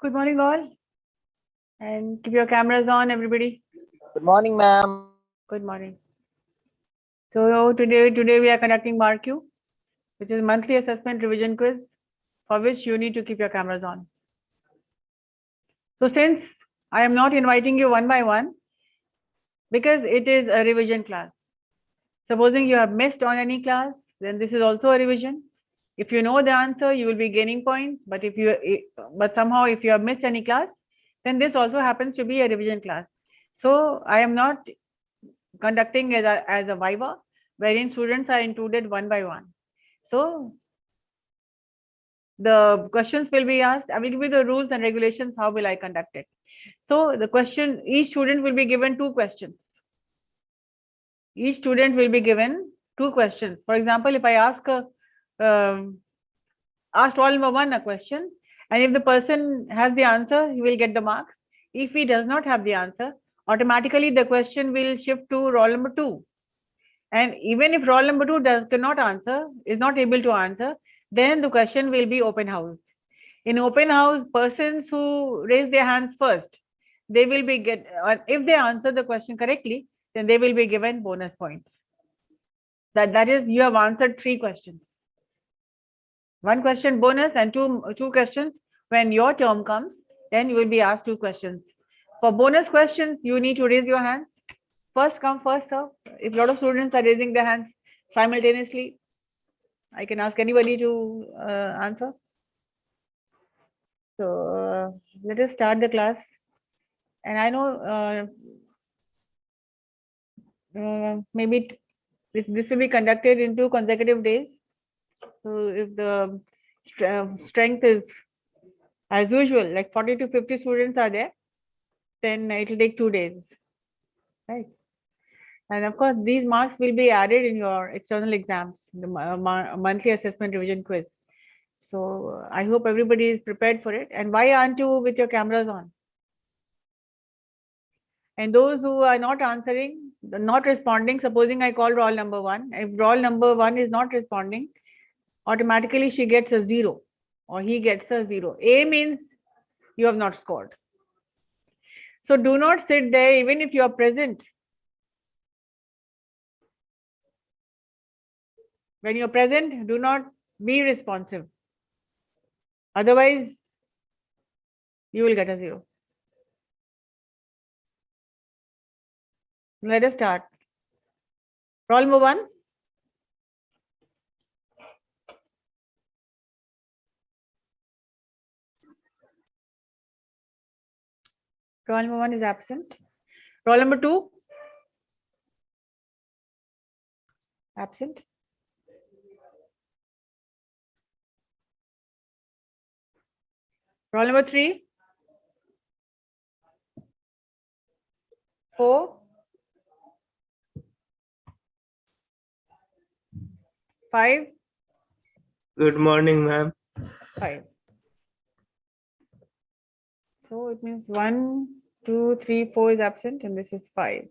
Good morning, all. And keep your cameras on, everybody. Good morning, ma'am. Good morning. So today we are conducting MARQ, which is monthly assessment revision quiz, for which you need to keep your cameras on. So since I am not inviting you one by one, because it is a revision class. Supposing you have missed on any class, then this is also a revision. If you know the answer, you will be gaining points. But somehow if you have missed any class, then this also happens to be a revision class. So I am not conducting as a viva, wherein students are included one by one. So the questions will be asked. I will give you the rules and regulations. How will I conduct it? So the question, each student will be given two questions. Each student will be given two questions. For example, if I ask roll number one a question, and if the person has the answer, he will get the marks. If he does not have the answer, automatically the question will shift to roll number two. And even if roll number two cannot answer, is not able to answer, then the question will be open house. In open house, persons who raise their hands first, they will be if they answer the question correctly, then they will be given bonus points. That is, you have answered three questions. One question bonus and two questions. When your term comes, then you will be asked two questions. For bonus questions, you need to raise your hands. First come, first serve. If a lot of students are raising their hands simultaneously, I can ask anybody to answer. So let us start the class. And I know maybe this will be conducted in 2 consecutive days. So if the strength is as usual, like 40 to 50 students are there, then it will take 2 days, right? And of course, these marks will be added in your external exams, the monthly assessment revision quiz. So I hope everybody is prepared for it. And why aren't you with your cameras on? And those who are not answering, not responding, supposing I call roll number one, if roll number one is not responding, automatically she gets a 0 or he gets a 0. A means you have not scored. So do not sit there even if you are present. When you're present, do not be responsive. Otherwise, you will get a 0. Let us start. Roll number one. Roll number one is absent. Roll number two. Absent. Roll number 3. 4. 5. Good morning, ma'am. 5. So it means 1, 2, 3, 4 is absent, and this is 5.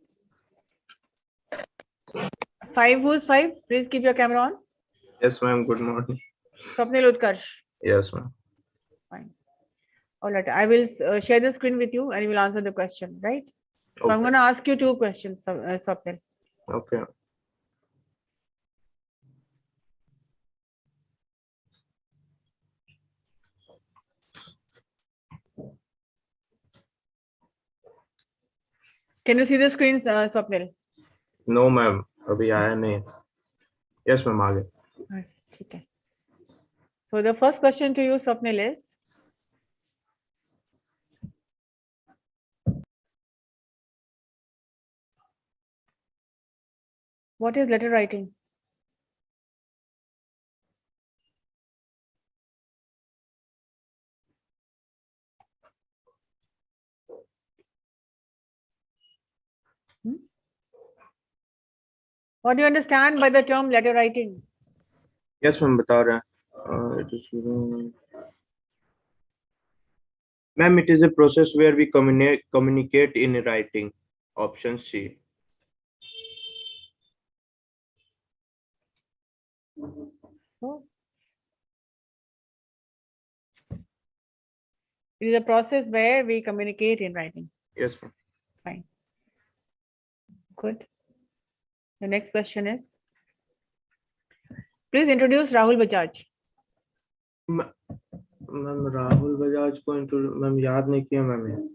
5, who's 5? Please keep your camera on. Yes, ma'am. Good morning. Swapnil Utkarsh. Yes, ma'am. Fine. All right. I will share the screen with you, and you will answer the question, right? So I'm going to ask you 2 questions, Swapnil. Okay. Can you see the screen, Swapnil? No, ma'am. अभी आया नहीं. Yes, ma'am. आगे. Okay. So the first question to you, Swapnil, is what is letter writing? What do you understand by the term letter writing? Yes, ma'am. बता रहे हैं. Ma'am, it is a process where we communicate in writing. Option C. So It is a process where we communicate in writing. Yes, ma'am. Fine. Good. The next question is, please introduce Rahul Bajaj. Ma'am Rahul Bajaj को ma'am याद नहीं किया ma'am.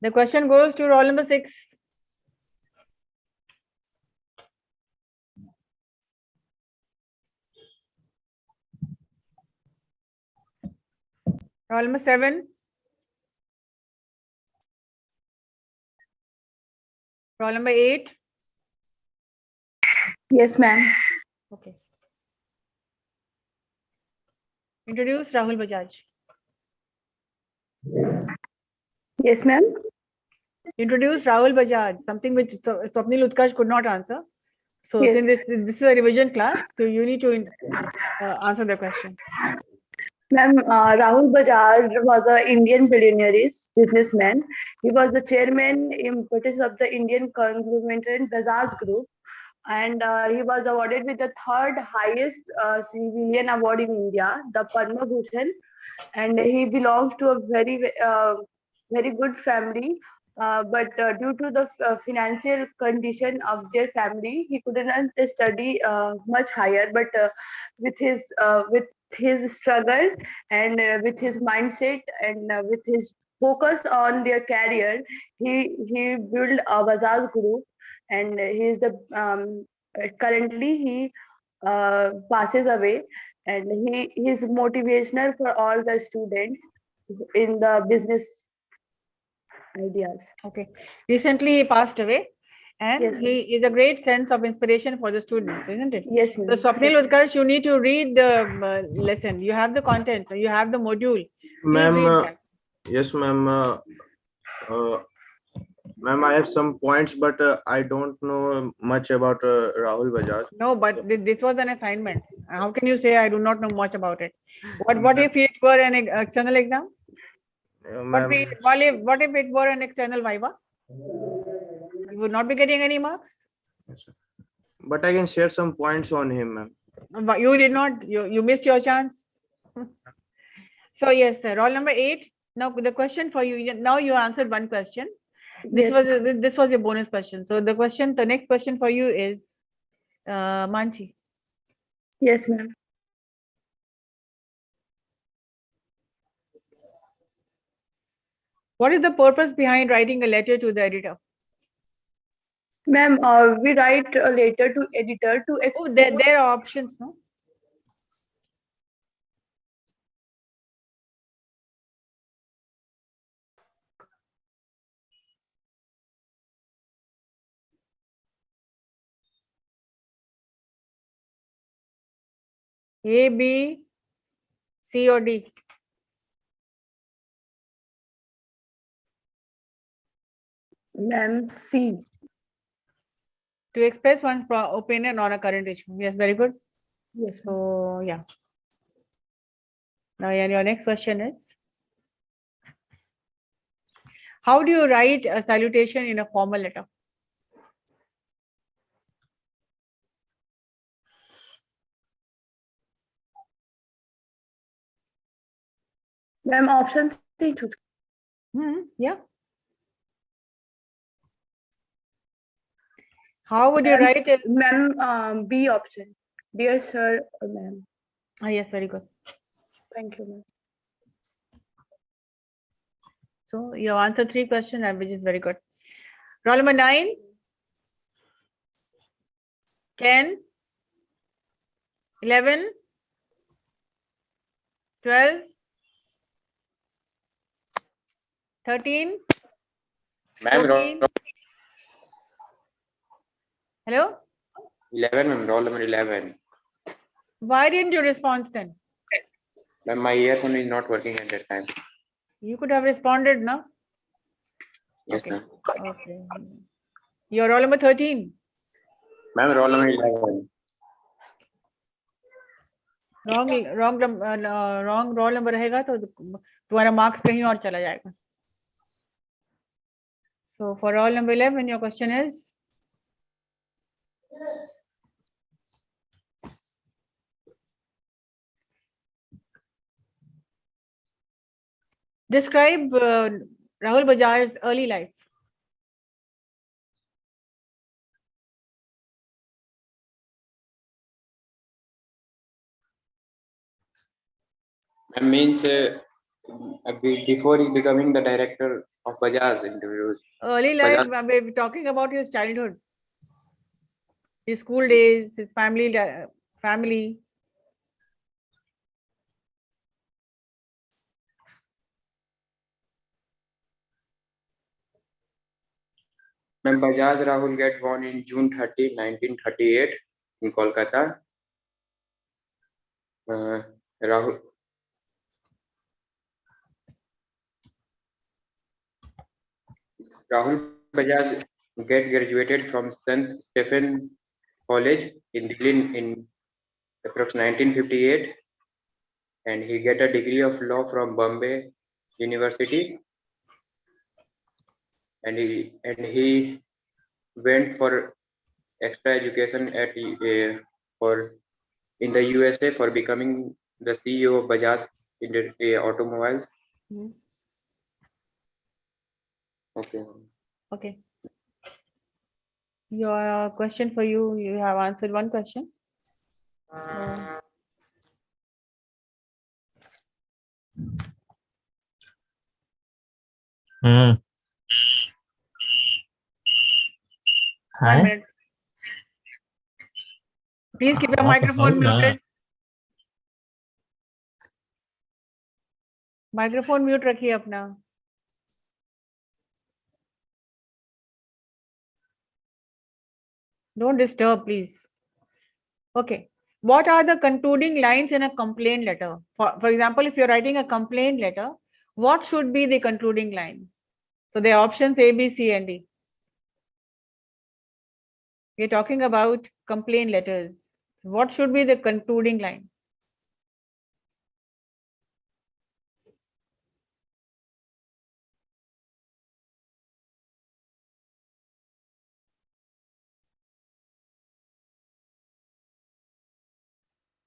The question goes to roll number 6. Roll number 7. Roll number 8. Yes, ma'am. Okay. Introduce Rahul Bajaj. Yes, ma'am. Introduce Rahul Bajaj, something which Swapnil Utkarsh could not answer. So Yes. since this is a revision class, so you need to answer the question. Ma'am, Rahul Bajaj was an Indian billionaire businessman. He was the chairman impetus of the Indian conglomerate Bajaj Group, and he was awarded with the third highest civilian award in India, the Padma Bhushan. And he belongs to a very good family. But due to the financial condition of their family, he couldn't study much higher. But with his struggle and with his mindset and with his focus on their career, he built a Bajaj Group, and he is the currently he passes away, and he is motivational for all the students in the business ideas. Okay. Recently he passed away, and Yes, he is a great sense of inspiration for the students, isn't it? Yes, So ma'am. Swapnil Yes, Utkarsh, you need to read the lesson. You have the content, you have the module. Please read Ma'am, that. yes, ma'am. Ma'am, I have some points, but I don't know much about Rahul Bajaj. No, but this was an assignment. How can you say I do not know much about it? What if it were an external exam? Ma'am, What if it were an external viva? You would not be getting any marks. yes, sir. But I can share some points on him, ma'am. But you did not. You missed your chance. So yes, sir. Roll number 8. Now the question for you. Now you answered one question. This yes, was your bonus question. So the next question for you is, Manchi. yes, ma'am. What is the purpose behind writing a letter to the editor? Ma'am, we write a letter to editor to Oh, expose. there are options, no? A, B, C or D? Ma'am, C. To express one's opinion on a current issue. Yes, very good. Yes, ma'am. So yeah. Now your next question is, how do you write a salutation in a formal letter? Ma'am, option C. Yeah. How would you write it? Ma'am, B option. Dear sir or ma'am. Yes, very good. Thank you, ma'am. So you answered 3 questions, which is very good. Roll number 9, 10, 11, 12, 13, Ma'am, 14. Hello? 11, ma'am, roll number 11. Why didn't you respond then? Ma'am, my earphone is not working at that time. You could have responded, no? Yes, Okay. ma'am. Okay. Your roll number 13. Ma'am, roll number 11. wrong roll number रहेगा तो तुम्हारा marks कहीं और चला जाएगा. So for roll number 11, your question is, Describe Rahul Bajaj's early life. Ma'am, means before he becoming the director of Bajaj interviews. Early life, Bajaj. we're talking about his childhood, his school days, his family. Ma'am, Bajaj Rahul get born in June 30, 1938 in Kolkata. Rahul Bajaj get graduated from St. Stephen College in Delhi in approx 1958, and he get a degree of law from Bombay University, and he went for extra education at for in the USA for becoming the CEO of Bajaj Automobiles. Mhm. Okay. Okay. Your question for you, you have answered one question. Hi. 1 minute. Please keep your आप microphone बताओ ना। muted. Microphone mute रखिए अपना. Don't disturb, please. Okay. What are the concluding lines in a complaint letter? For example, if you're writing a complaint letter, what should be the concluding line? So the options A, B, C, and D. We're talking about complaint letters. What should be the concluding line?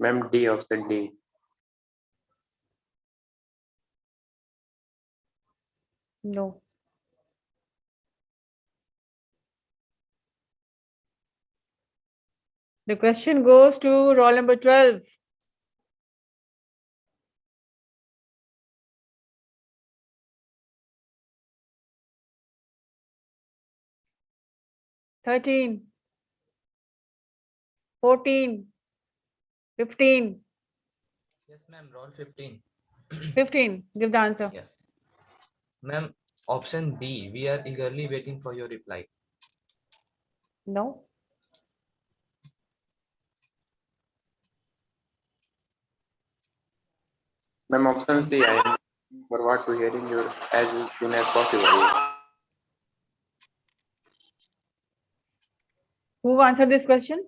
Ma'am, D, option D. No. The question goes to roll number 12. $13, $14, $15. Yes, ma'am. Roll 15. 15. Give the answer. Yes. Ma'am, option B. We are eagerly waiting for your reply. No. Ma'am, option C. I am forward to hearing you as soon as possible. Who answered this question?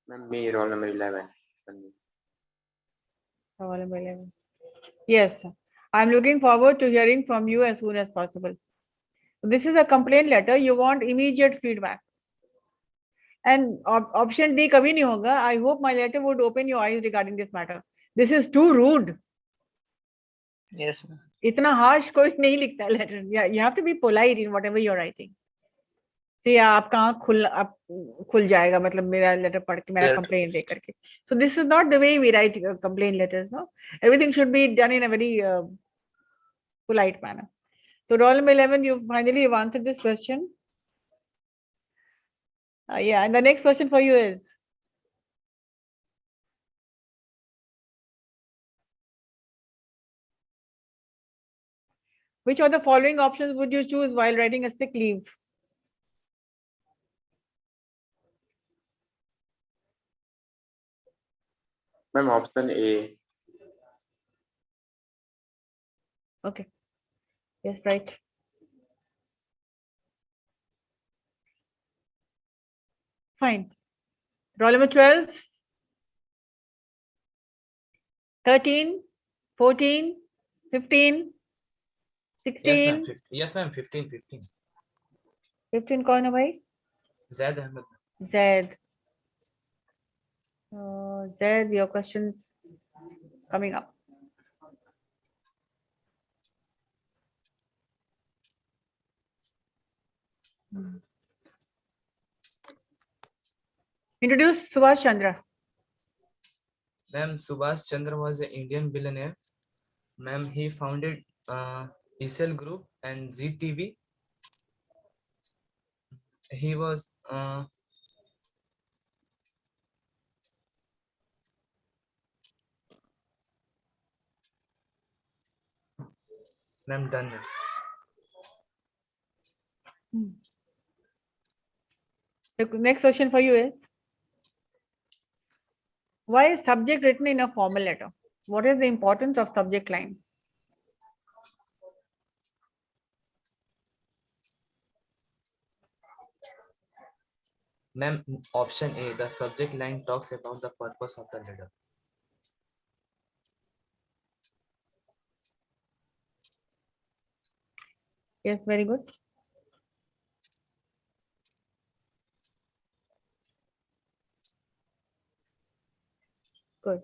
Ma'am, me, roll number 11. Roll number 11. Yes. I'm looking forward to hearing from you as soon as possible. This is a complaint letter. You want immediate feedback. And option D kabhi nahi hoga. I hope my letter would open your eyes regarding this matter. This is too rude. Yes, ma'am. Itna harsh koi nahi likhta letter. Yeah, you have to be polite in whatever you're writing. See, आपका आँख खुल जाएगा मतलब मेरा letter पढ़ के मेरा complaint देख करके. So this is not the way we write complaint letters. No, everything should be done in a very polite manner. So roll number 11, you've answered this question. Yeah, and the next question for you is, which of the following options would you choose while writing a sick leave? Ma'am, option A. Okay. Yes, right. Fine. Roll number 12, 13, 14, 15, 16. Yes, ma'am. 15. 15 कौन है भाई? Zaid Ahmed. Zaid. Zaid, your questions coming up. Introduce Subhash Chandra. Ma'am, Subhash Chandra was an Indian billionaire. Ma'am, he founded ECL Group and ZTV. He was ma'am, done it. The next question for you is, why is subject written in a formal letter? What is the importance of subject line? Ma'am, option A, the subject line talks about the purpose of the letter. Yes, very good. Good.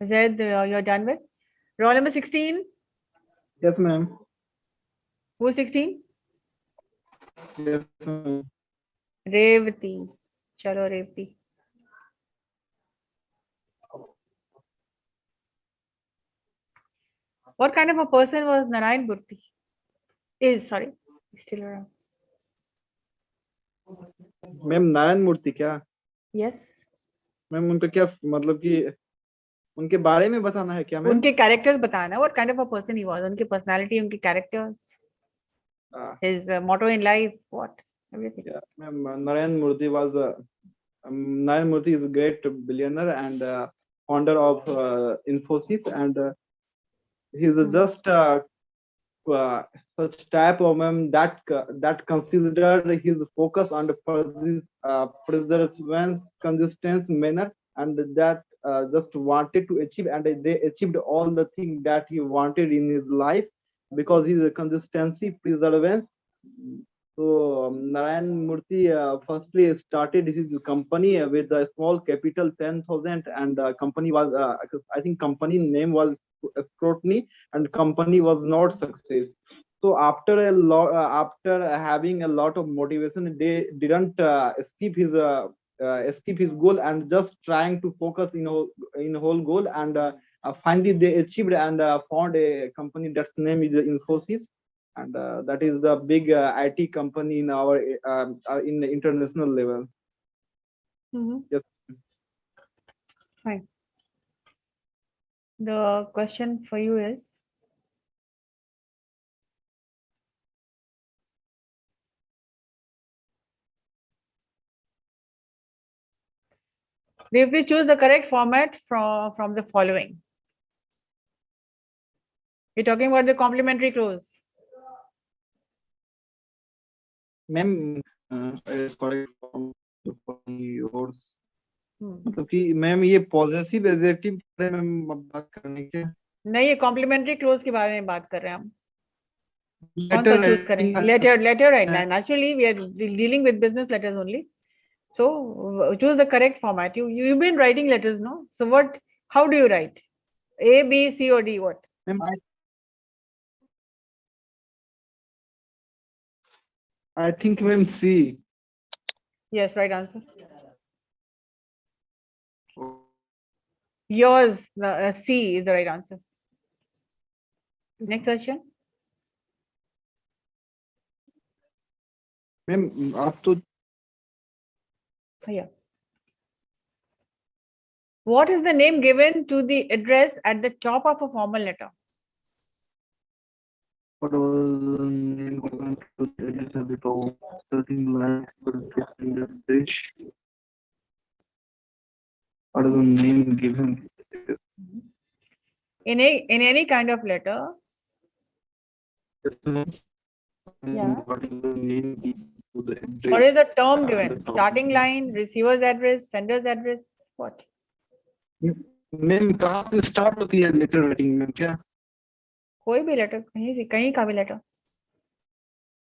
Zed, you're done with? Roll number 16. Yes, ma'am. Who's 16? Yes, ma'am. Revati. Chalo, Revati. What kind of a person was Narayan Murthy? Sorry, still around. Ma'am Narayana Murthy क्या Yes. Ma'am उनका क्या मतलब कि उनके बारे में बताना है क्या मैम उनके characters बताना. What kind of a person he was? उनकी personality, उनके characters, his motto in life, what? Everything. yeah, ma'am Narayan Murthy was Narayan Murthy is a great billionaire and founder of Infosys and he's just such type of that consider his focus on the perseverance, consistency manner, and that just wanted to achieve, and they achieved all the things that he wanted in his life because his consistency, perseverance. So Narayan Murthy firstly started his company with a small capital 10,000, and company was I think company name was Scrutiny, and company was not success. So after a lot, after having a lot of motivation, they didn't skip his goal and just trying to focus in whole goal, and finally they achieved and found a company that's name is Infosys, and that is the big IT company in our in the international level. Yes. Fine. The question for you is, we please choose the correct format from the following. We're talking about the complementary clause. Ma'am correct form yours मतलब कि ma'am ये positive adjective के बारे में बात करने के नहीं, ये कॉम्प्लीमेंट्री क्लोज के बारे में बात कर रहे हैं हम. कौन letter सा चूज करें? Letter write. Naturally we are dealing with business letters only, so choose the correct format. You've been writing letters, no? So what, how do you write? A, B, C or D? What? Ma'am I think ma'am C. Yes, right answer. Yours, C is the right answer. Next question. Ma'am आप तो Yeah. What is the name given to the address at the top of a formal letter? what was the name given to the address of the top 13 lines for the bridge? What is the name given? In any kind of letter. Yeah. What is the name given to the address? What is the term given? Starting line, receiver's address, sender's address, what? Ma'am कहाँ से start होती है letter writing में क्या? कोई भी letter, कहीं से, कहीं का भी letter.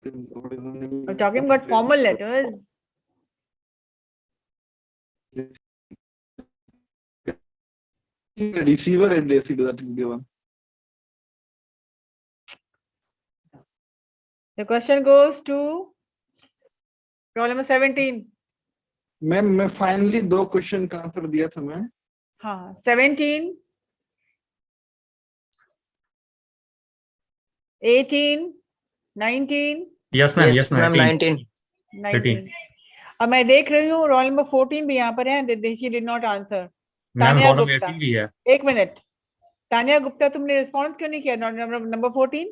What is the name? We're talking about formal letters. Receiver address that is given. The question goes to roll number 17. Ma'am मैं फाइनली 2 क्वेश्चन का आंसर दिया था मैम. हाँ 17, 18, 19, Yes, ma'am. Yes, ma'am. 19. 19. अब मैं देख रही हूँ रोल नंबर 14 भी यहाँ पर है. She did not answer. Ma'am Tania roll number Gupta. 18 भी है. एक मिनट. तानिया गुप्ता, तुमने रिस्पॉन्स क्यों नहीं किया नंबर 14?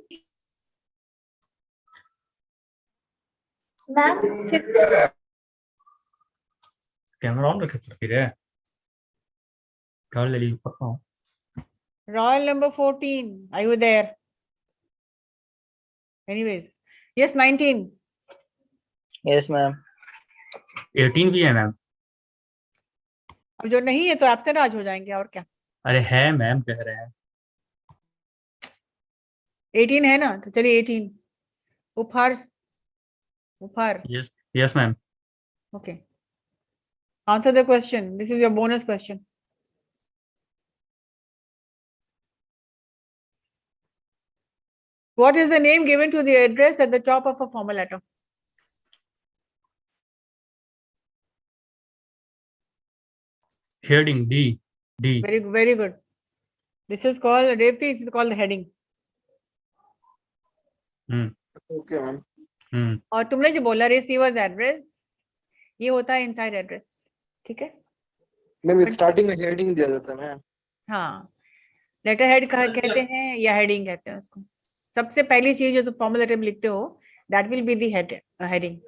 कैमरा ऑन रखे पड़ती है. ले ली पता हूँ. Roll number 14. Are you there? Anyways. Yes, 19. Yes, ma'am. 18 भी है मैम. अब जो नहीं है तो एब्सेंट आज हो जाएंगे और क्या. अरे है मैम कह रहे हैं. 18 है ना, तो चलिए 18. उपहार. Yes, yes, ma'am. Okay. Answer the question. This is your bonus question. What is the name given to the address at the top of a formal letter? Heading D. Very good. This is called, Devti, this is called the heading. Okay ma'am. और तुमने जो बोला receiver's address, ये होता है inside address. ठीक है. Ma'am starting में हेडिंग दिया जाता है मैम. हाँ, लेटर हेड कहते हैं या हेडिंग कहते हैं उसको. सबसे पहली चीज जो तुम फॉर्मल लेटर में लिखते हो, that will be the heading.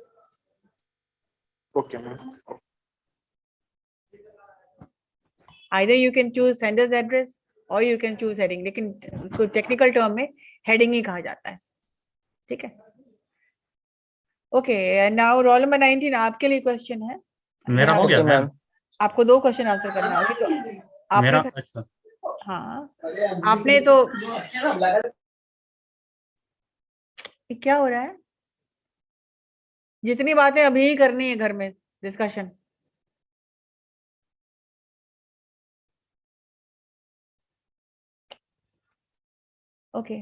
Okay ma'am. Either you can choose sender's address or you can choose heading, लेकिन उसको टेक्निकल टर्म में हेडिंग ही कहा जाता है. ठीक है. ओके, नाउ रोल नंबर 19 आपके लिए क्वेश्चन है. मेरा हो गया मैम. आपको 2 क्वेश्चन आंसर करना है. तो मेरा आपने, अच्छा. हाँ आपने तो, क्या हो रहा है? जितनी बातें अभी ही करनी है घर में डिस्कशन. ओके,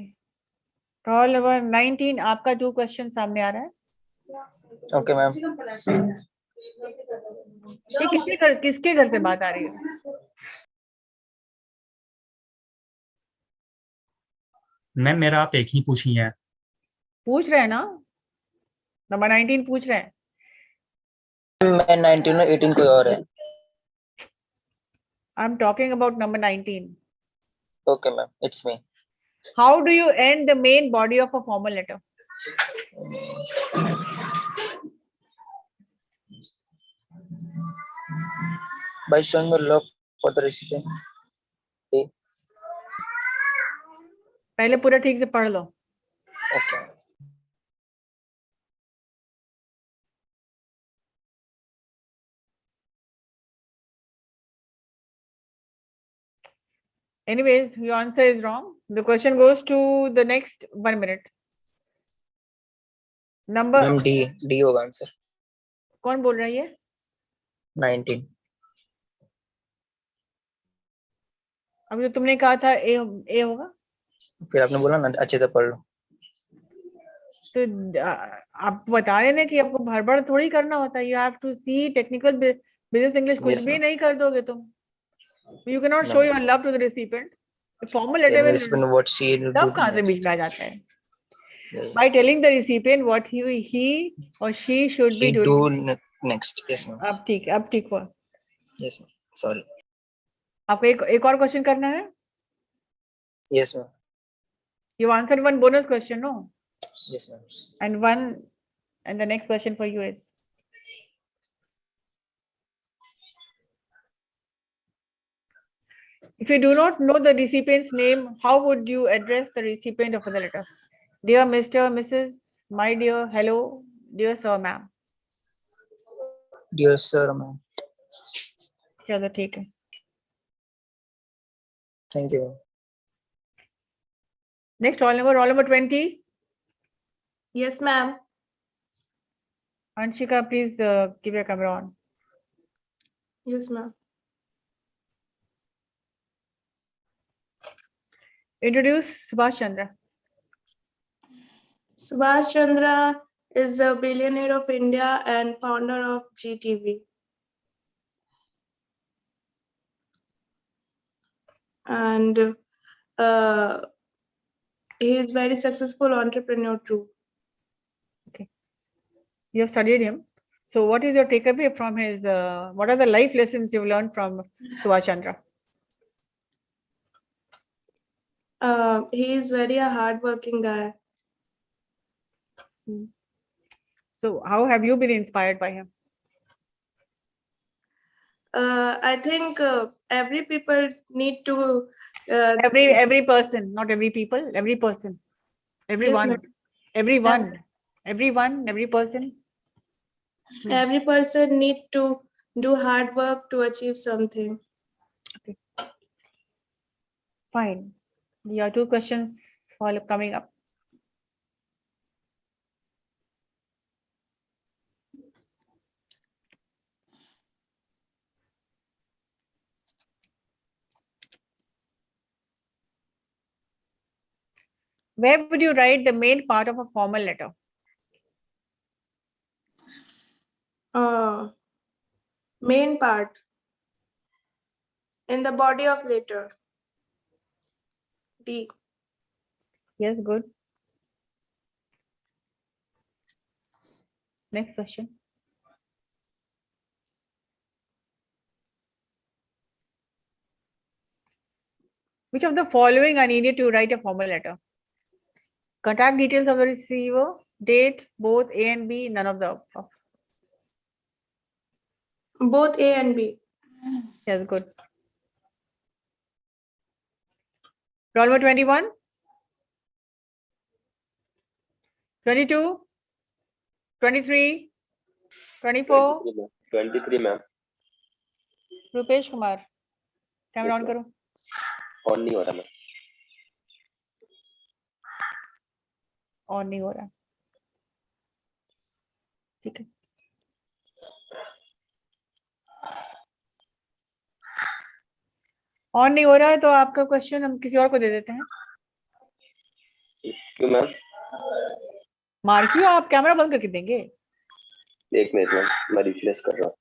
रोल नंबर 19 आपका 2 क्वेश्चन सामने आ रहा है. Okay, ma'am. ये किसके घर से बात आ रही है? मैम मेरा आप एक ही पूछी है. पूछ रहे हैं ना, नंबर 19 पूछ रहे हैं. मैं 19 और 18 कोई और है. I am talking about number 19. Okay, ma'am. It's me. How do you end the main body of a formal letter? By showing the love for the recipient. A. पहले पूरा ठीक से पढ़ लो. Okay. Anyways, your answer is wrong. The question goes to the next 1 minute. Number, Ma'am, D होगा answer. कौन बोल रही है? 19. अभी तो तुमने कहा था ए होगा. फिर आपने बोला ना अच्छे से पढ़ लो. तो आप बता रहे ना कि आपको भड़बड़ थोड़ी करना होता है. You have to see technical business English. कुछ Yes, भी ma'am. नहीं कर दोगे तुम. You cannot No. show your love to the recipient. The formal letter Then will, recipient what she will do love कहाँ से next. बीच में आ जाता है? Yeah, By telling the recipient what he or she should be She doing. do next. Yes, ma'am. अब ठीक हुआ. Yes, ma'am. Sorry. आपको एक और क्वेश्चन करना है. Yes, ma'am. You answered one bonus question, no? Yes, ma'am. And the next question for you is, if you do not know the recipient's name, how would you address the recipient of the letter? Dear Mr. Mrs. My dear, hello, dear sir, ma'am. Dear sir, ma'am. चलो ठीक है. Thank you, ma'am. Next roll number 20. Yes, ma'am. Anshika, please keep your camera on. Yes, ma'am. Introduce Subhash Chandra. Subhash Chandra is a billionaire of India and founder of GTV. And he is very successful entrepreneur too. You have studied him. So what is your takeaway from his, what are the life lessons you've learned from Subhash Chandra? He is very a hardworking guy. So how have you been inspired by him? I think every people need to Every person, not every people, every person, everyone, ma'am. every person. Every person need to do hard work to achieve something. Okay. Fine. There are 2 questions coming up. Where would you write the main part of a formal letter? Main part in the body of letter. D. Yes, good. Next question. Which of the following are needed to write a formal letter? Contact details of the receiver, date, both A and B, none of the above. Both A and B. Yes, good. Roll number 21, 22, 23, 24. 23 ma'am. Rupesh Kumar, camera on करो. On नहीं हो रहा ma'am. On नहीं हो रहा. ठीक है. On नहीं हो रहा है तो आपका क्वेश्चन हम किसी और को दे देते हैं. क्यों मैम? मार्क यू आप कैमरा बंद करके देंगे. एक मिनट मैम, मैं रिफ्रेश कर रहा हूँ.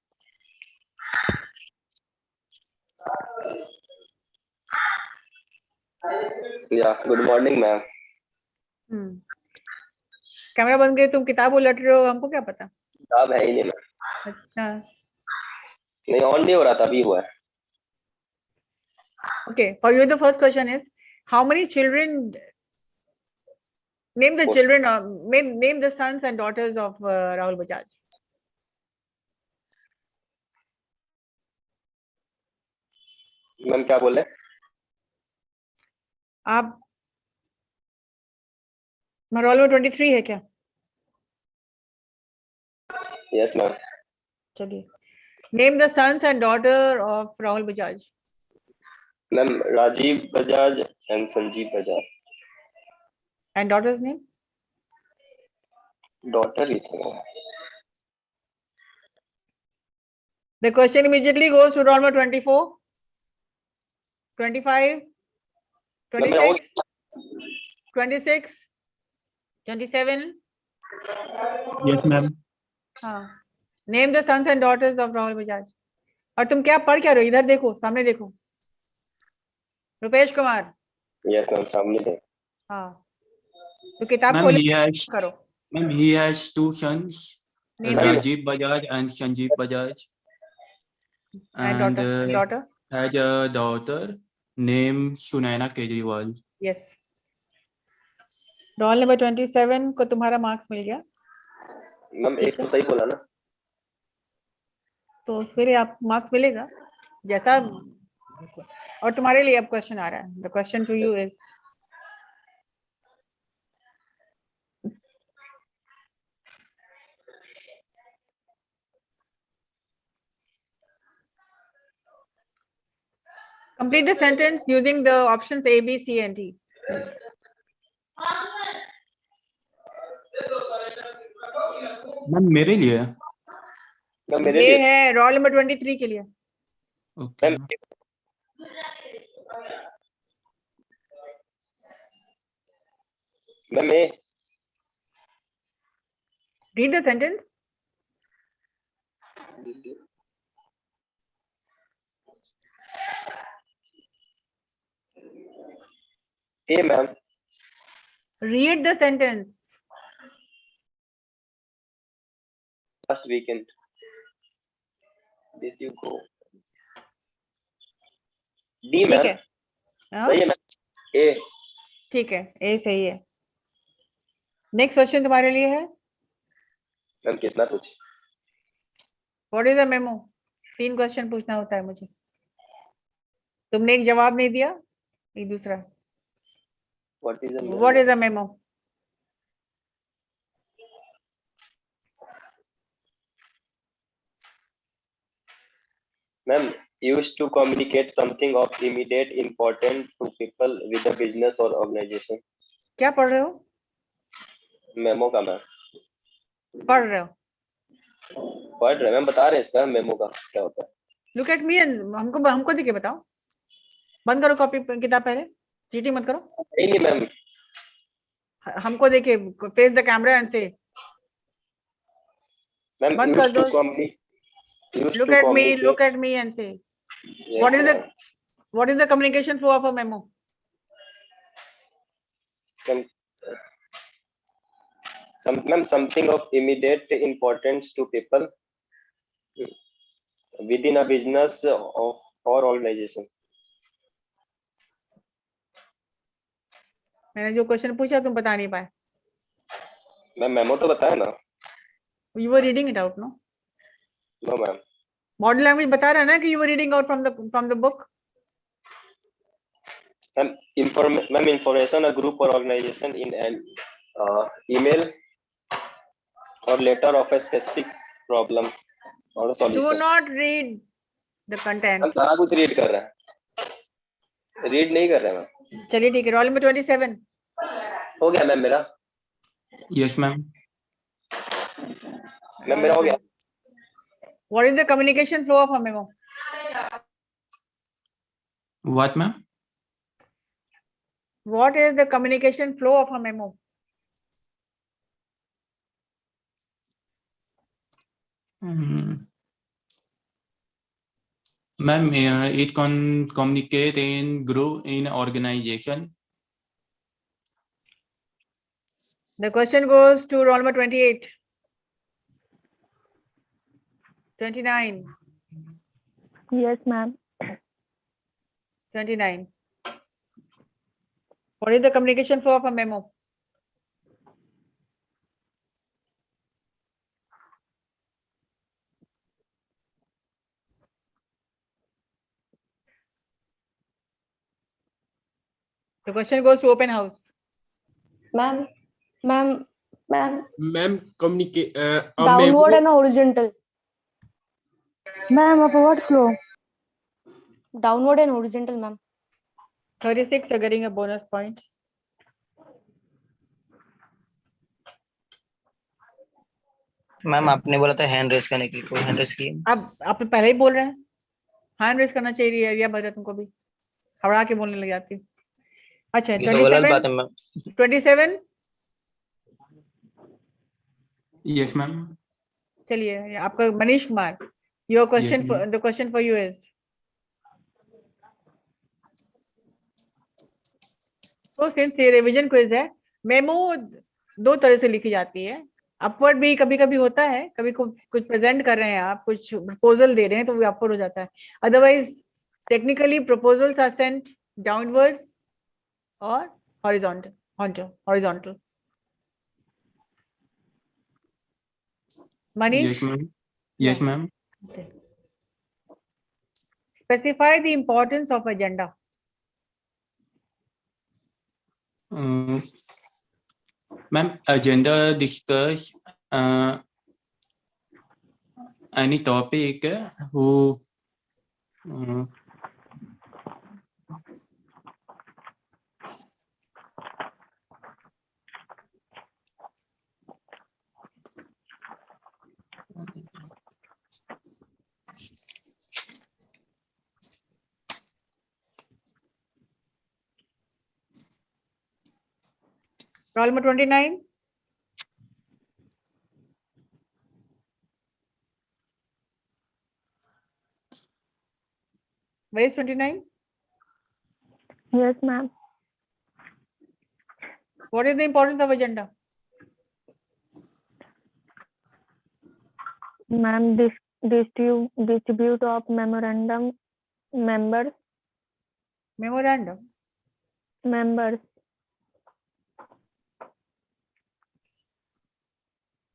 या गुड मॉर्निंग मैम. कैमरा बंद करके तुम किताब उलट रहे हो, हमको क्या पता. किताब है ही नहीं मैम. अच्छा. नहीं ऑन नहीं हो रहा था, अभी हुआ है. Okay, for you the first question is how many children, name the children, name the sons and daughters of Rahul Bajaj. Ma'am क्या बोले? आप रोल नंबर 23 है क्या? Yes ma'am. चलिए. Name the sons and daughter of Rahul Bajaj. Ma'am Rajiv Bajaj and Sanjiv Bajaj. And daughter's name? Daughter ही थे. The question immediately goes to roll number 24, 25, 26, 26, 27. Yes, ma'am. हाँ. Name the sons and daughters of Rahul Bajaj. और तुम क्या पढ़ क्या रहे हो? इधर देखो, सामने देखो. रुपेश कुमार. यस मैम, सामने थे. हाँ. तो किताब Ma'am, खोले करो. Ma'am, he has 2 sons, Rajiv Bajaj and Sanjeev Bajaj. And daughter? Has a daughter named Sunaina Kejriwal. Yes. Roll number 27 को तुम्हारा मार्क्स मिल गया. मैम एक तो सही बोला ना, तो फिर आप मार्क्स मिलेगा जैसा. और तुम्हारे लिए अब क्वेश्चन आ रहा है. The question to you is complete the sentence using the options A, B, C and D. Ma'am मेरे लिए. मैम मेरे ये लिए. है रोल नंबर 23 के लिए. Okay. Ma'am Read the sentence. Hey, ma'am. Read the sentence. Last weekend. Did you go? D, ठीक ma'am. है हाँ? सही है मैम. A. ठीक है ए सही है. नेक्स्ट क्वेश्चन तुम्हारे लिए है. मैम कितना कुछ. What is the memo. 3 question पूछना होता है मुझे. तुमने एक जवाब नहीं दिया, एक दूसरा. What is a memo? What is the memo. Ma'am, used to communicate something of immediate importance to people with a business or organization. क्या पढ़ रहे हो. मेमो का मैम. पढ़ रहे हो. पढ़ रहे मैम, बता रहे हैं इसका मेमो का क्या होता है. लुक एट मी एंड हमको देख के बताओ. बंद करो कॉपी किताब पहले. चीटिंग मत करो. नहीं मैम. हमको देखे फेस द कैमरा एंड से. मैम बंद कर दो. Look at me and say. Yes, what is the communication flow of a memo. Something of immediate importance to people within a business or organization. मैंने जो question पूछा तुम बता नहीं पाए. मैम मेमो तो बताया ना. You were reading it out, no? No ma'am. Body language बता रहा है ना कि you were reading out from the book. Ma'am, information a group or organization in an email or letter of a specific problem or a solution. Do not read the content. हम सारा कुछ read कर रहे हैं. Read नहीं कर रहे हैं मैम. चलिए ठीक है. रोल नंबर 27 हो गया मैम मेरा. Yes, ma'am. मैम मेरा हो गया. What is the communication flow of a memo? What, ma'am? What is the communication flow of a memo? Ma'am, it can communicate in group in organization. The question goes to roll number 28. 29. Yes, ma'am. 29. What is the communication flow of a memo? The question goes to open house. Ma'am, communicate downward and horizontal. Ma'am, upward flow. Downward and horizontal, ma'am. 36 are getting a bonus point. Ma'am आपने बोला था hand raise करने के लिए. कोई hand raise किया. अब आप पहले ही बोल रहे हैं हैंड रेस करना चाहिए. अरियाभट्ट तुमको भी हवड़ा के बोलने लग जाती. अच्छा 27. Yes, ma'am. चलिए आपका Manish Kumar. Your question Yes, the question for you is. So since ये रिवीजन क्विज है, मेमो 2 तरह से लिखी जाती है. अपवर्ड भी कभी कभी होता है. कभी कुछ प्रेजेंट कर रहे हैं आप, कुछ प्रपोजल दे रहे हैं तो वो अपवर्ड हो जाता है. Otherwise technically proposals are sent downwards और horizontal. Manish? Yes, ma'am. Yes, ma'am. Okay. Specify the importance of agenda. Ma'am, agenda discuss any topic who Roll number 29. Where is 29? Yes, ma'am. What is the importance of agenda? Ma'am, distribute of memorandum members. Memorandum. Members.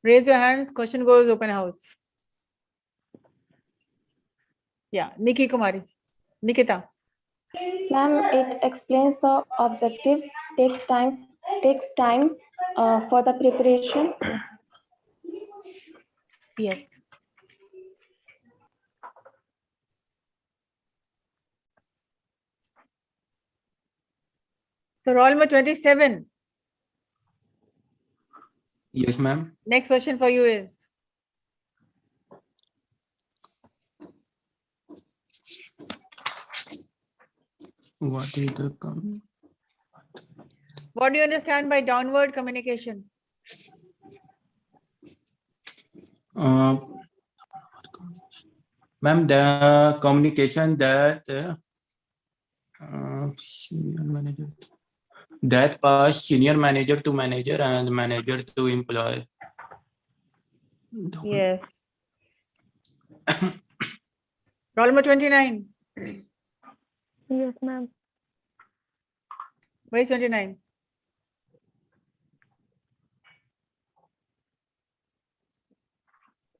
Raise your hands. Question goes open house. Yeah, Nikki Kumari. Nikita. Ma'am, it explains the objectives, takes time for the preparation. Yes. So roll number 27. Yes, ma'am. Next question for you is, What is the what do you understand by downward communication? ma'am, the communication that senior manager that pass senior manager to manager and manager to employee. Yes. Roll number 29. Yes, ma'am. Where is 29?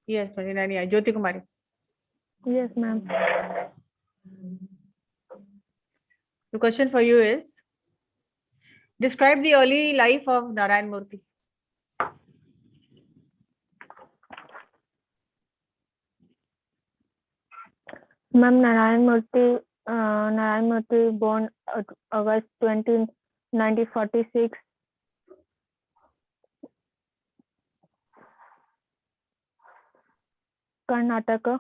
Yes, 29. Yeah, Jyoti Kumari. Yes, ma'am. The question for you is, describe the early life of Narayan Murthy. Ma'am, Narayan Murthy born August 20, 1946. Karnataka.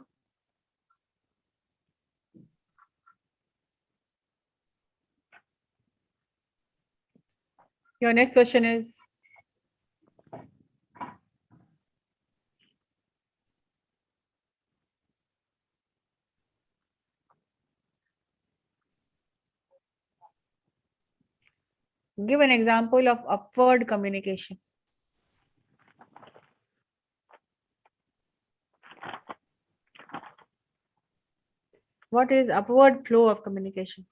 Your next question is, give an example of upward communication. What is upward flow of communication?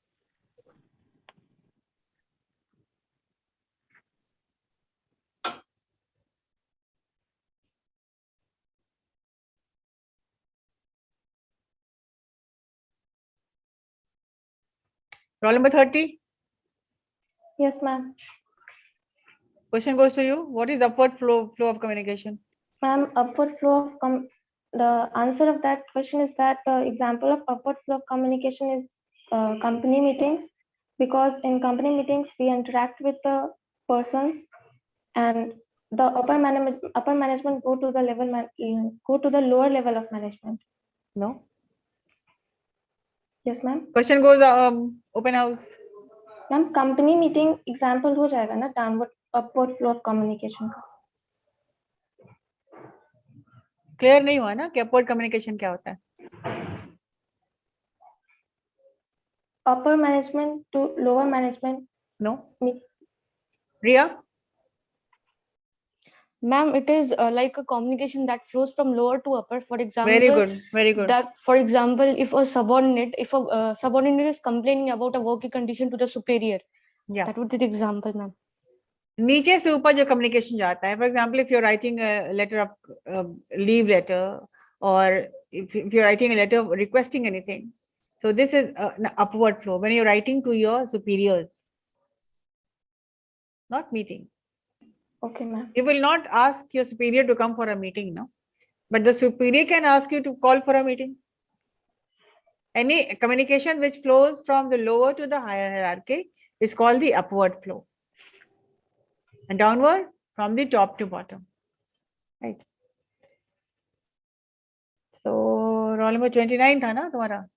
Roll number 30. Yes, ma'am. Question goes to you. What is upward flow of communication? Ma'am, upward flow of the answer of that question is that the example of upward flow of communication is company meetings, because in company meetings we interact with the persons, and the upper management go to the lower level of management. No. Yes, ma'am. Question goes open house. Ma'am, company meeting example हो जाएगा ना downward upward flow of communication का. Clear नहीं हुआ ना कि upward communication क्या होता है? Upper management to lower management. No. Ria? Ma'am, it is like a communication that flows from lower to upper. For example, Very good, very good. That, for example, if a subordinate is complaining about a working condition to the superior, yeah, that would be the example, ma'am. नीचे से ऊपर जो communication जाता है, for example, if you're writing a letter of leave letter, or if you're writing a letter requesting anything, so this is an upward flow when you're writing to your superiors, not meeting. Okay, ma'am. You will not ask your superior to come for a meeting, no, but the superior can ask you to call for a meeting. Any communication which flows from the lower to the higher hierarchy is called the upward flow, and downward from the top to bottom, right? So roll number 29 था ना तुम्हारा?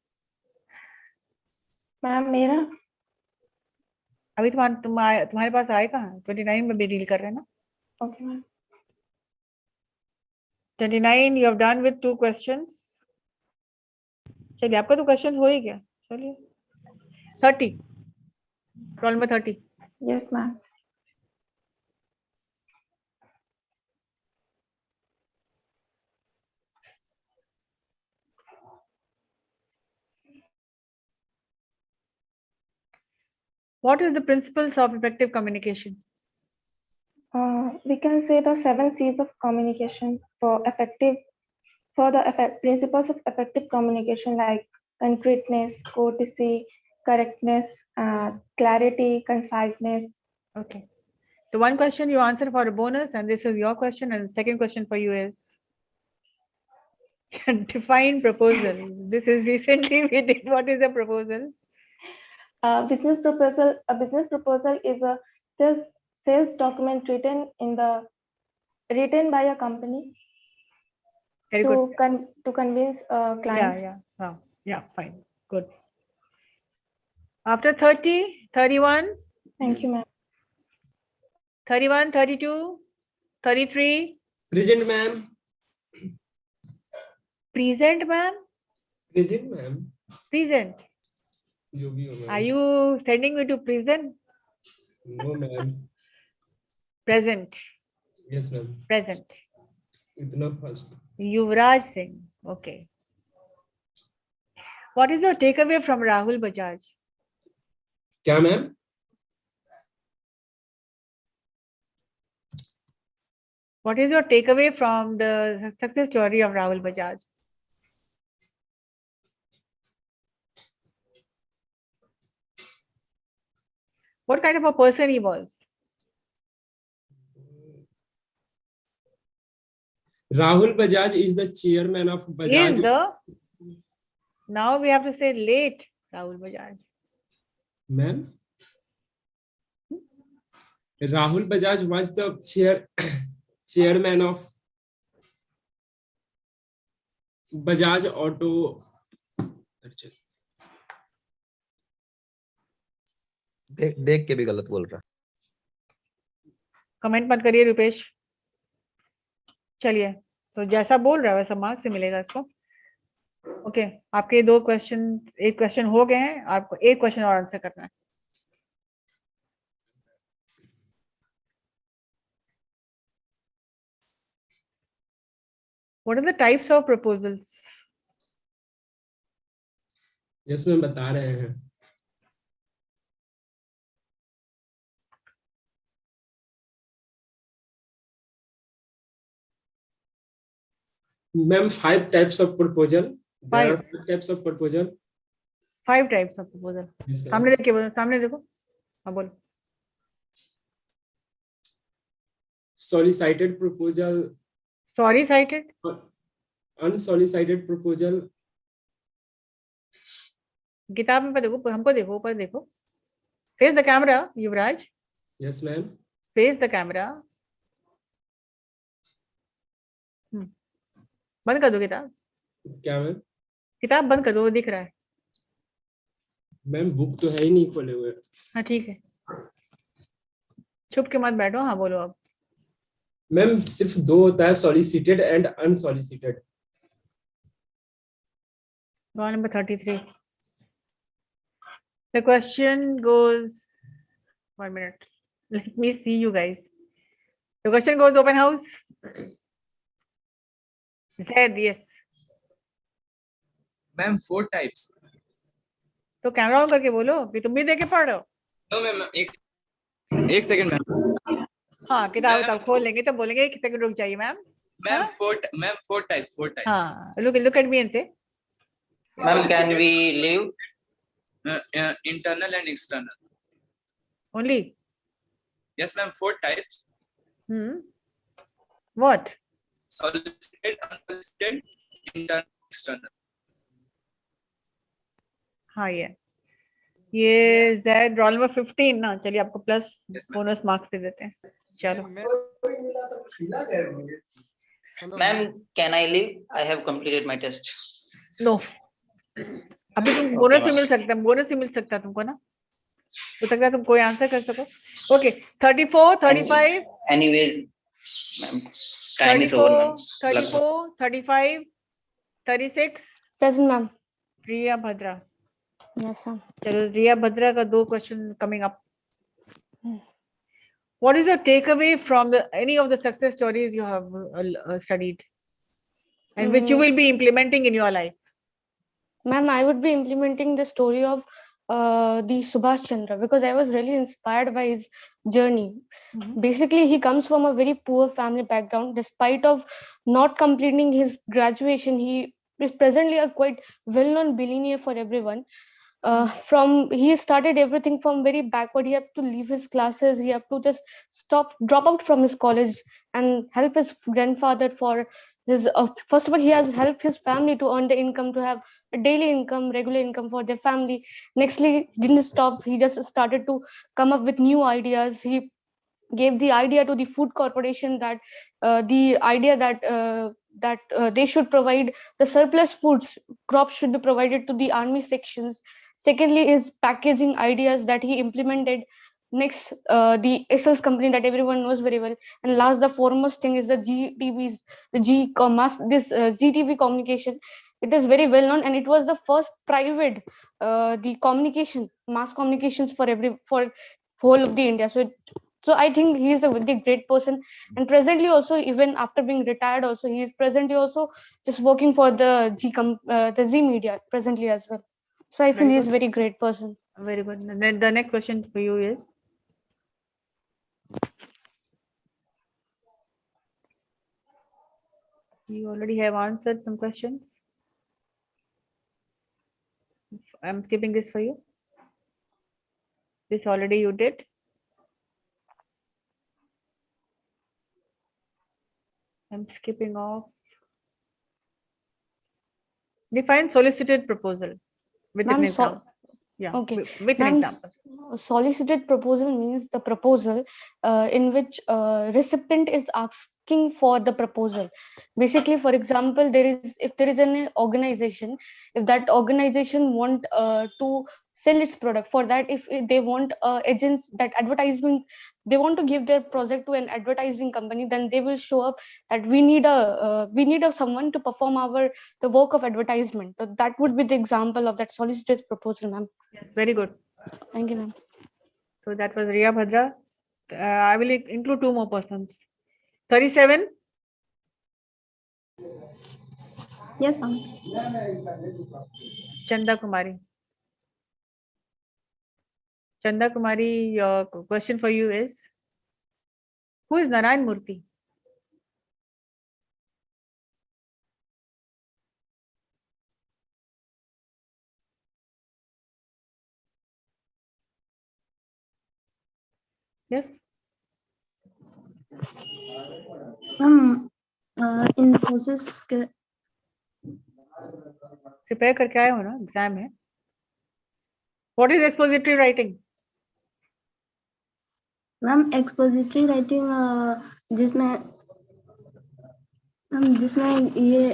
Ma'am मेरा अभी तुम्हारे पास आए कहाँ? 29 में भी डील कर रहे हैं ना? Okay, ma'am. 29 you have done with 2 questions. चलिए, आपका तो क्वेश्चन हो ही गया. चलिए 30, roll number 30. Yes, ma'am. What is the principles of effective communication? We can say the 7 C's of communication for principles of effective communication, like concreteness, courtesy, correctness, clarity, conciseness. Okay. So one question you answer for a bonus, and this is your question, and the second question for you is define proposal. This is recently we did. What is a proposal? A business proposal is a sales document written by a company Very to good. to convince a client. Yeah. Wow. Yeah, fine. Good. After 30, 31. Thank you, ma'am. 31, 32, 33. Present, ma'am. Present, ma'am. Present, ma'am. Present. जो भी हो, ma'am. Are you sending me to prison? No, ma'am. Present. Yes, ma'am. Present. इतना fast. Yuvraj Singh. Okay. What is your takeaway from Rahul Bajaj? क्या, ma'am? What is your takeaway from the success story of Rahul Bajaj? What kind of a person he was? Rahul Bajaj is the chairman of Bajaj. Now we have to say late Rahul Bajaj. Ma'am? Rahul Bajaj was the chairman of Bajaj Auto. देख के भी गलत बोल रहा। Comment मत करिए रुपेश। चलिए, तो जैसा बोल रहा है वैसा मार्क्स से मिलेगा इसको। ओके, आपके दो क्वेश्चन, एक क्वेश्चन हो गए हैं, आपको एक क्वेश्चन और आंसर करना है। What are the types of proposals? Yes, ma'am बता रहे हैं। Ma'am, 5 types of proposal. There are 5 types of proposal. 5 types of proposal. सामने देख के बोलो, सामने देखो। हाँ बोलो। Solicited proposal. Solicited. Unsolicited proposal. किताब में देखो, हमको देखो, ऊपर देखो। Face the camera, Yuvraj. Yes, ma'am. Face the camera. बंद कर दो किताब। क्या मैम? किताब बंद कर दो, वो दिख रहा है। मैम बुक तो है ही नहीं खोले हुए। हाँ ठीक है, छुप के मत बैठो। हाँ बोलो अब। मैम सिर्फ 2 होता है, solicited and unsolicited. Roll number 33. The question goes, 1 minute. Let me see you guys. The question goes open house. Said yes. Ma'am 4 types. तो कैमरा ऑन करके बोलो कि तुम भी देख के पढ़ रहे हो। No मैम, एक सेकंड मैम। हाँ किताब खोल लेंगे तो बोलेंगे एक सेकंड रुक जाइए मैम। Ma'am 4 types. हाँ, look at me and say. Ma'am, can we leave? Internal and external. Only. Yes ma'am, 4 types. What? Solicited, unsolicited, internal, external. हाँ ये Z roll number 15 ना। चलिए आपको प्लस बोनस मार्क्स दे देते हैं। चलो। Ma'am, can I leave? I have completed my test. No. अभी तुम बोनस से मिल सकता है, बोनस से मिल सकता है तुमको ना, हो सकता है तुम कोई आंसर कर सको। Okay 34, 35। Anyways, ma'am, time is over, ma'am. 34, 35, 36. Present, ma'am. Priya Bhadra. Yes, ma'am. चलो रिया भद्रा का 2 question coming up. Hmm. What is your takeaway from any of the success stories you have studied and which you will be implementing in your life? Ma'am, I would be implementing the story of the Subhash Chandra because I was really inspired by his journey. Basically, he comes from a very poor family background. Despite of not completing his graduation, he is presently a quite well-known billionaire for everyone. He started everything from very backward. He had to leave his classes. He had to just drop out from his college and help his grandfather for his. First of all, he has helped his family to earn the income, to have a daily income, regular income for their family. Nextly, didn't stop. He just started to come up with new ideas. He gave the idea to the food corporation that they should provide the surplus foods, crops should be provided to the army sections. Secondly is packaging ideas that he implemented. Next, the SL's company that everyone knows very well. And last, the foremost thing is the GTVs, GTV communication. It is very well known, and it was the first private the communication, mass communications for whole of the India. So I think he is a very great person, and presently also, even after being retired, also he is presently also just working for the Z Media presently as well. So I feel he is a very great person. Very good. And then the next question for you is, you already have answered some questions. I'm skipping this for you. This already you did. I'm skipping off. Define solicited proposal with an example. Yeah. Okay. With an example. Solicited proposal means the proposal in which recipient is asking for the proposal. Basically, for example, if there is an organization, if that organization want to sell its product, for that, if they want agents, that advertisement, they want to give their project to an advertising company, then they will show up that we need someone to perform the work of advertisement. So that would be the example of that solicited proposal, ma'am. Yes, very good. Thank you, ma'am. So that was Riya Bhadra. I will include 2 more persons. 37. Yes, ma'am. Chanda Kumari. Chanda Kumari, your question for you is, who is Narayan Murthy? Yes. Infosys prepare करके आए हो ना, exam है. What is expository writing? Ma'am expository writing जिसमें ये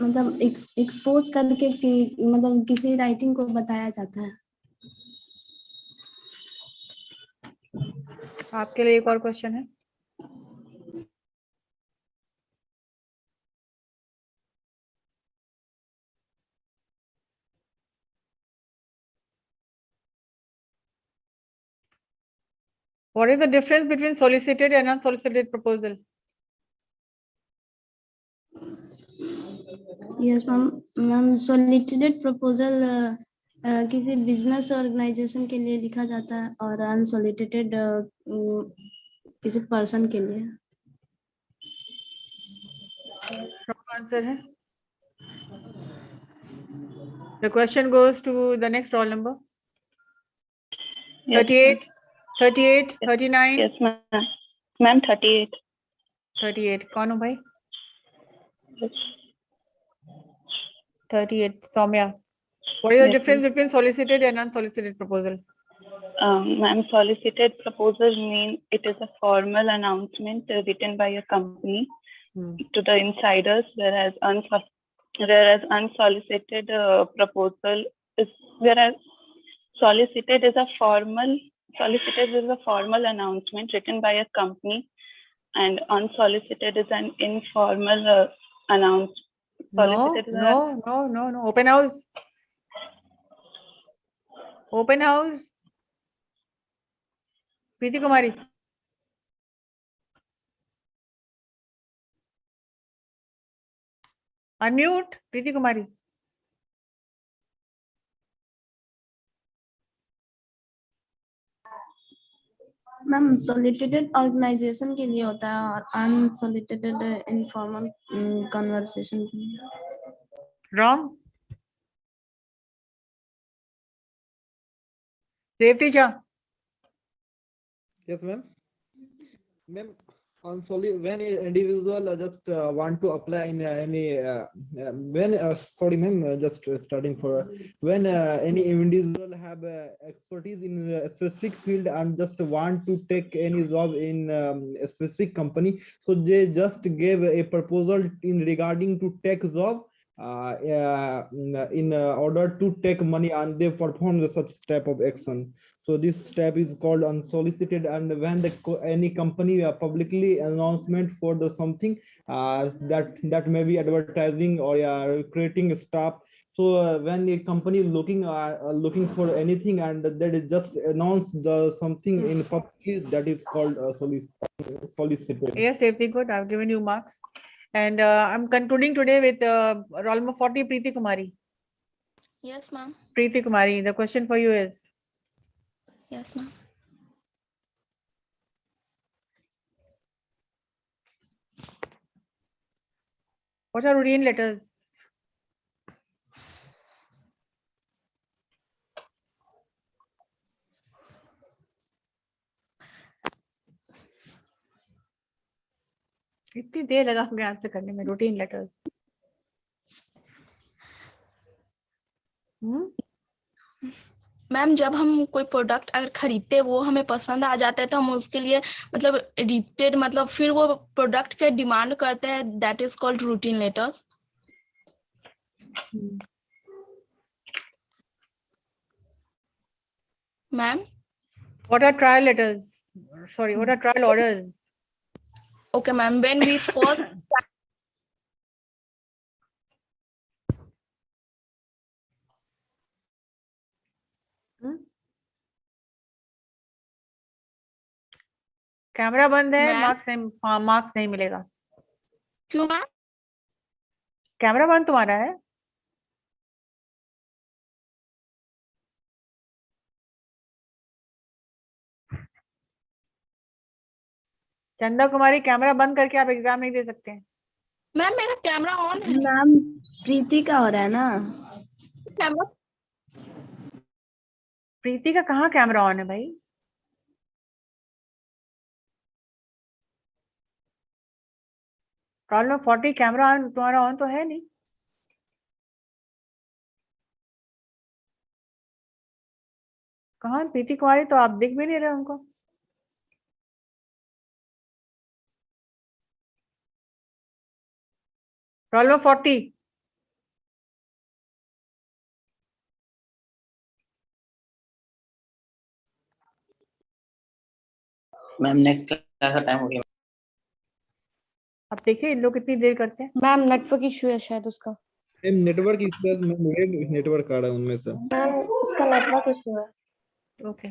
मतलब expose करके मतलब किसी राइटिंग को बताया जाता है. आपके लिए एक और क्वेश्चन है. What is the difference between solicited and unsolicited proposal? Yes, ma'am. Solicited proposal किसी बिजनेस ऑर्गेनाइजेशन के लिए लिखा जाता है और अनसॉलिसिटेड किसी पर्सन के लिए. Answer है. The question goes to the next roll number. 38, 38, 39. Yes, ma'am. Ma'am, 38. 38. कौन हो भाई? 38. Soumya. What is the difference between solicited and unsolicited proposal? Ma'am, solicited proposal means it is a formal announcement written by a company to the insiders, whereas unsolicited proposal is solicited is a formal announcement written by a company, and unsolicited is an informal announcement. No. Open house. Open house. Preeti Kumari. Unmute, Preeti Kumari. Ma'am solicited organization के लिए होता है और unsolicited informal conversation के लिए। Wrong. Safety Jha. Yes, ma'am. Ma'am, when an individual just want to apply in any sorry, ma'am, just studying for when any individual have expertise in a specific field and just want to take any job in a specific company, so they just gave a proposal in regarding to take job in order to take money, and they perform such type of action. So this step is called unsolicited, and when any company publicly announcement for the something that may be advertising or creating staff. So when a company is looking for anything and they just announce the something in public, that is called solicited. Yes, safety good. I've given you marks. And I'm concluding today with roll number 40, Preeti Kumari. Yes, ma'am. Preeti Kumari, the question for you is. Yes, ma'am. What are routine letters? इतनी देर लगा हमें answer करने में routine letters. Ma'am जब हम कोई product अगर खरीदते हैं वो हमें पसंद आ जाता है तो हम उसके लिए मतलब रिपीटेड मतलब फिर वो प्रोडक्ट के डिमांड करते हैं, that is called routine letters. Ma'am What are trial letters? Sorry, what are trial orders? Okay, ma'am. When we first camera बंद है, मार्क्स नहीं मिलेगा। क्यों मैम? कैमरा बंद तुम्हारा है? चंदा कुमारी, कैमरा बंद करके आप एग्जाम नहीं दे सकते हैं। मैम मेरा कैमरा ऑन है। मैम प्रीति का हो रहा है ना कैमरा? प्रीति का कहाँ कैमरा ऑन है भाई? प्रॉब्लम 40 कैमरा ऑन तुम्हारा ऑन तो है नहीं। कहाँ प्रीति कुमारी? तो आप दिख भी नहीं रहे उनको। प्रॉब्लम 40। मैम नेक्स्ट क्लास का टाइम हो गया। अब देखिए इन लोग कितनी देर करते हैं। मैम नेटवर्क इशू है शायद उसका। नेटवर्क इशू, नेटवर्क आ रहा है उनमें से। मैम उसका नेटवर्क इशू है। ओके